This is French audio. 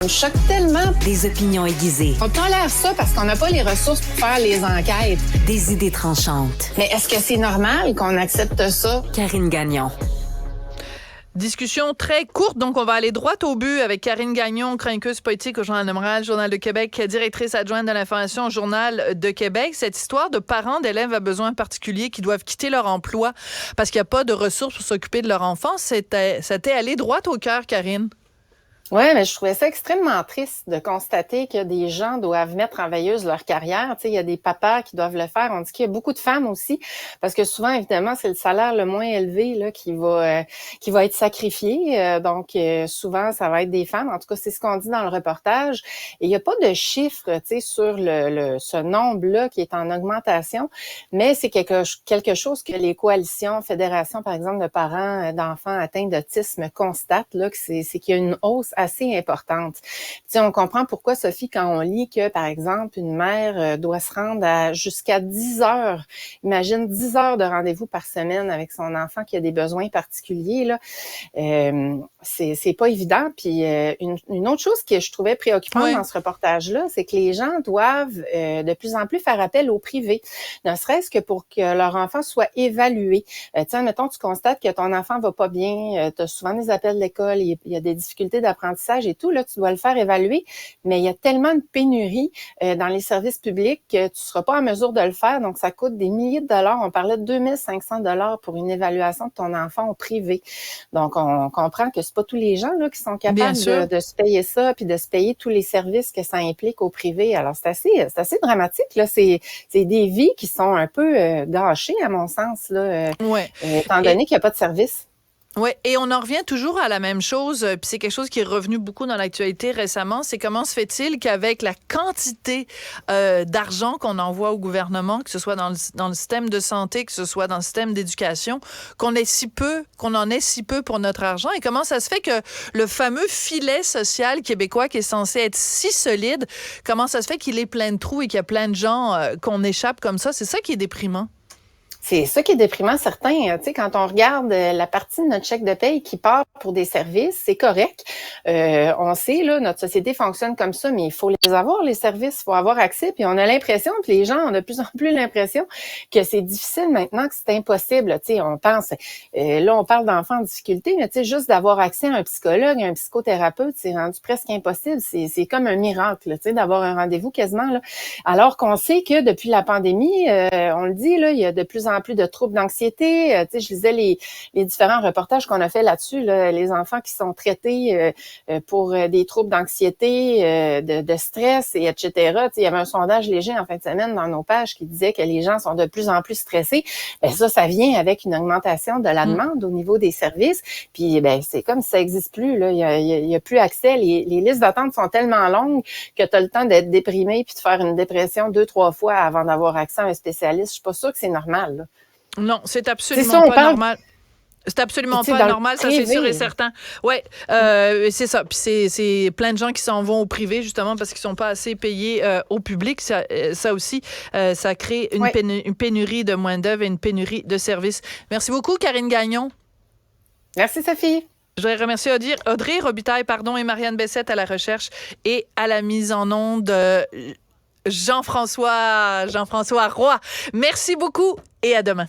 me choque tellement. Des opinions aiguisées. On tolère ça parce qu'on n'a pas les ressources pour faire les enquêtes. Des idées tranchantes. Mais est-ce que c'est normal qu'on accepte ça? Karine Gagnon. Discussion très courte, donc on va aller droit au but avec Karine Gagnon, chroniqueuse politique au Journal de Montréal, Journal de Québec, directrice adjointe de l'information au Journal de Québec. Cette histoire de parents d'élèves à besoins particuliers qui doivent quitter leur emploi parce qu'il n'y a pas de ressources pour s'occuper de leur enfant, ça t'est allé droit au cœur, Karine? Oui, mais je trouvais ça extrêmement triste de constater que des gens doivent mettre en veilleuse leur carrière. Tu sais, il y a des papas qui doivent le faire. On dit qu'il y a beaucoup de femmes aussi, parce que souvent, évidemment, c'est le salaire le moins élevé là qui va être sacrifié. Donc, souvent, ça va être des femmes. En tout cas, c'est ce qu'on dit dans le reportage. Et il n'y a pas de chiffre, tu sais, sur ce nombre-là qui est en augmentation, mais c'est quelque chose que les coalitions, fédérations, par exemple, de parents d'enfants atteints d'autisme constatent là, que c'est qu'il y a une hausse assez importante. Puis, on comprend pourquoi, Sophie, quand on lit que, par exemple, une mère doit se rendre jusqu'à 10 heures, imagine 10 heures de rendez-vous par semaine avec son enfant qui a des besoins particuliers, là, c'est pas évident. Puis une autre chose que je trouvais préoccupante dans ce reportage-là, c'est que les gens doivent de plus en plus faire appel au privé, ne serait-ce que pour que leur enfant soit évalué. Tiens, mettons, tu constates que ton enfant va pas bien, tu as souvent des appels de l'école, il y a des difficultés d'apprentissage et tout, là, tu dois le faire évaluer, mais il y a tellement de pénurie dans les services publics que tu seras pas en mesure de le faire, donc ça coûte des milliers de dollars. On parlait de 2500 $ pour une évaluation de ton enfant au privé. Donc, on comprend que c'est pas tous les gens là qui sont capables de se payer ça, puis de se payer tous les services que ça implique au privé. Alors, c'est assez dramatique, là. C'est des vies qui sont un peu gâchées, à mon sens, là, étant donné qu'il n'y a pas de service. Oui, et on en revient toujours à la même chose, puis c'est quelque chose qui est revenu beaucoup dans l'actualité récemment, c'est comment se fait-il qu'avec la quantité d'argent qu'on envoie au gouvernement, que ce soit dans le système de santé, que ce soit dans le système d'éducation, qu'on en ait si peu pour notre argent, et comment ça se fait que le fameux filet social québécois qui est censé être si solide, comment ça se fait qu'il est plein de trous et qu'il y a plein de gens qu'on échappe comme ça? C'est ça qui est déprimant. C'est ça qui est déprimant, certain. Tu sais, quand on regarde la partie de notre chèque de paye qui part pour des services, c'est correct. On sait, là, notre société fonctionne comme ça, mais il faut les avoir, les services, il faut avoir accès. Puis on a l'impression, puis les gens ont de plus en plus l'impression que c'est difficile maintenant, que c'est impossible. Tu sais, on pense, là, on parle d'enfants en difficulté, mais tu sais, juste d'avoir accès à un psychologue, un psychothérapeute, c'est rendu presque impossible. C'est comme un miracle, tu sais, d'avoir un rendez-vous quasiment, là. Alors qu'on sait que depuis la pandémie, on le dit, là, il y a de plus en plus de troubles d'anxiété. Tu sais, je lisais les différents reportages qu'on a fait là-dessus, là, les enfants qui sont traités pour des troubles d'anxiété, de stress, et etc. Tu sais, il y avait un sondage léger en fin de semaine dans nos pages qui disait que les gens sont de plus en plus stressés. Ben ça vient avec une augmentation de la demande au niveau des services. Puis ben c'est comme si ça n'existe plus, là. Il y a plus accès. Les listes d'attente sont tellement longues que tu as le temps d'être déprimé puis de faire une dépression 2-3 fois avant d'avoir accès à un spécialiste. Je suis pas sûre que c'est normal, là. Non, c'est absolument pas normal. C'est absolument pas normal, ça c'est sûr et certain. Ouais, c'est ça. Puis c'est plein de gens qui s'en vont au privé justement parce qu'ils sont pas assez payés au public. Ça aussi, ça crée une pénurie de main-d'œuvre et une pénurie de services. Merci beaucoup, Karine Gagnon. Merci, Sophie. Je voudrais remercier Audrey Robitaille, et Marianne Bessette à la recherche et à la mise en onde. Jean-François Roy. Merci beaucoup et à demain.